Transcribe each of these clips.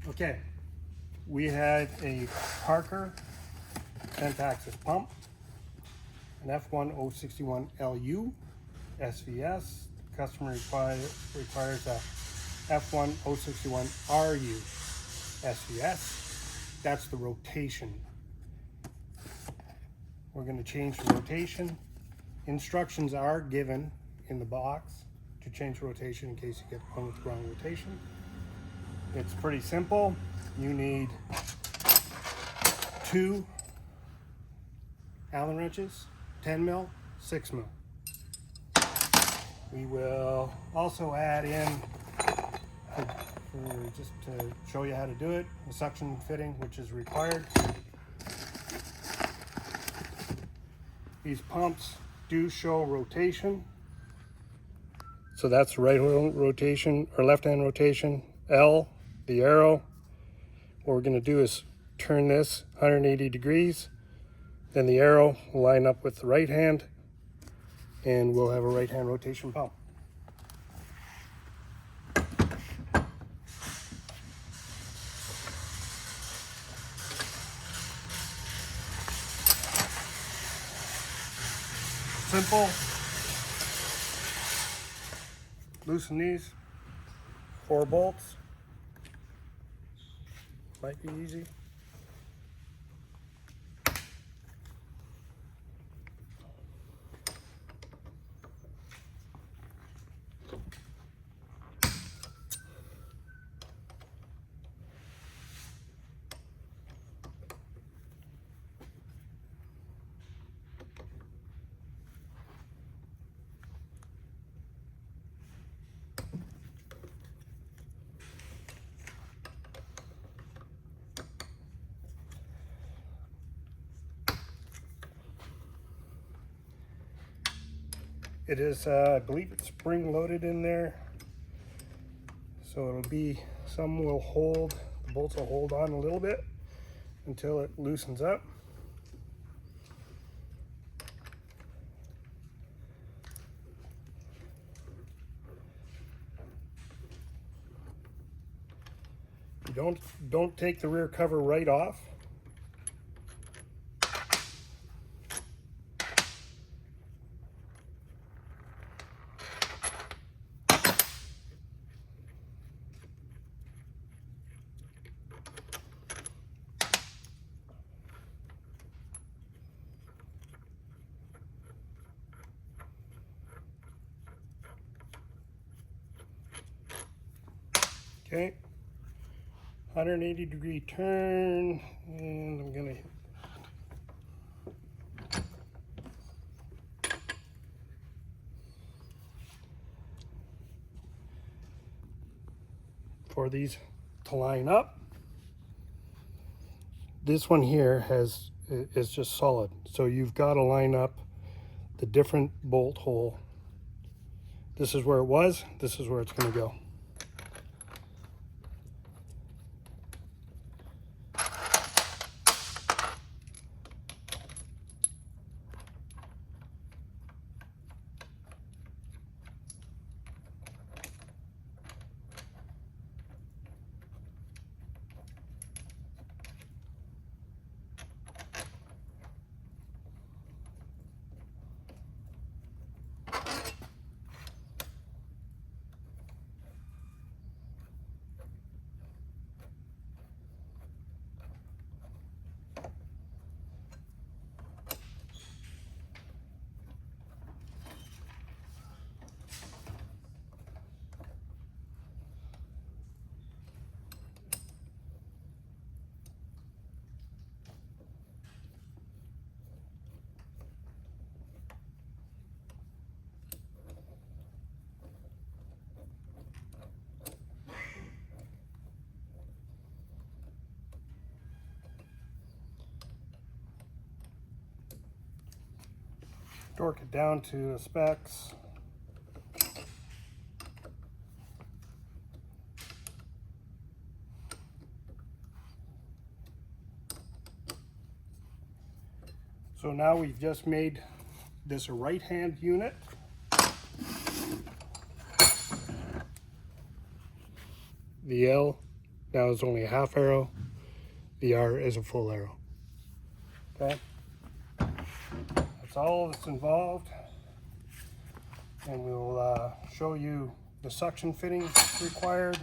Okay, we had a Parker 10th axis pump, an F1061 LU SVS. The customer requires a F1061 RU SVS. That's the rotation. We're going to change the rotation. Instructions are given in the box to change rotation in case you get one with the wrong rotation. It's pretty simple. You need 2 Allen wrenches, 10 mil, 6 mil. We will also add in, just to show you how to do it, a suction fitting, which is required. These pumps do show rotation. So that's right rotation or left hand rotation, L, the arrow. What we're going to do is turn this 180 degrees, then the arrow will line up with the right hand, and we'll have a right hand rotation pump. Simple. Loosen these 4 bolts. Might be easy. It is, I believe it's spring loaded in there. So it'll be, some will hold, the bolts will hold on a little bit until it loosens up. You don't take the rear cover right off. Okay, 180 degree turn, and I'm gonna for these to line up. This one here is just solid, so you've got to line up the different bolt hole. This is where it was, this is where it's going to go. Torque it down to the specs. So now we've just made this a right-hand unit. The L Now it's only a half arrow. The R is a full arrow. Okay, that's all that's involved, and we'll show you the suction fitting required.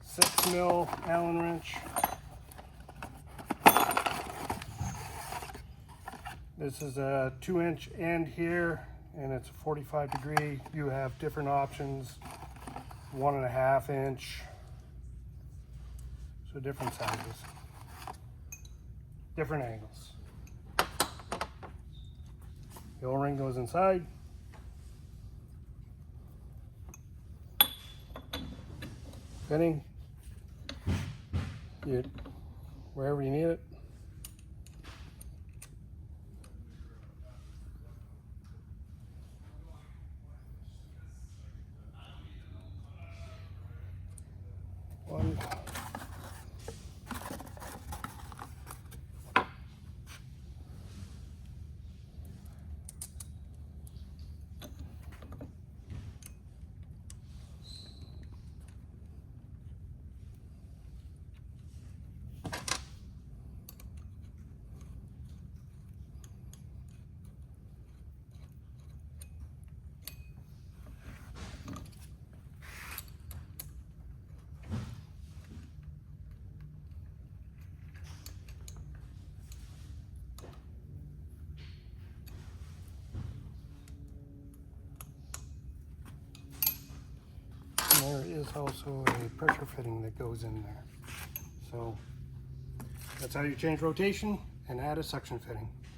6 mil Allen wrench. This is a 2-inch end here, and it's a 45 degree. You have different options, 1.5 inch, so different sizes, different angles. The O-ring goes inside. Fitting, wherever you need it. One. There is also a pressure fitting that goes in there. So that's how you change rotation and add a suction fitting.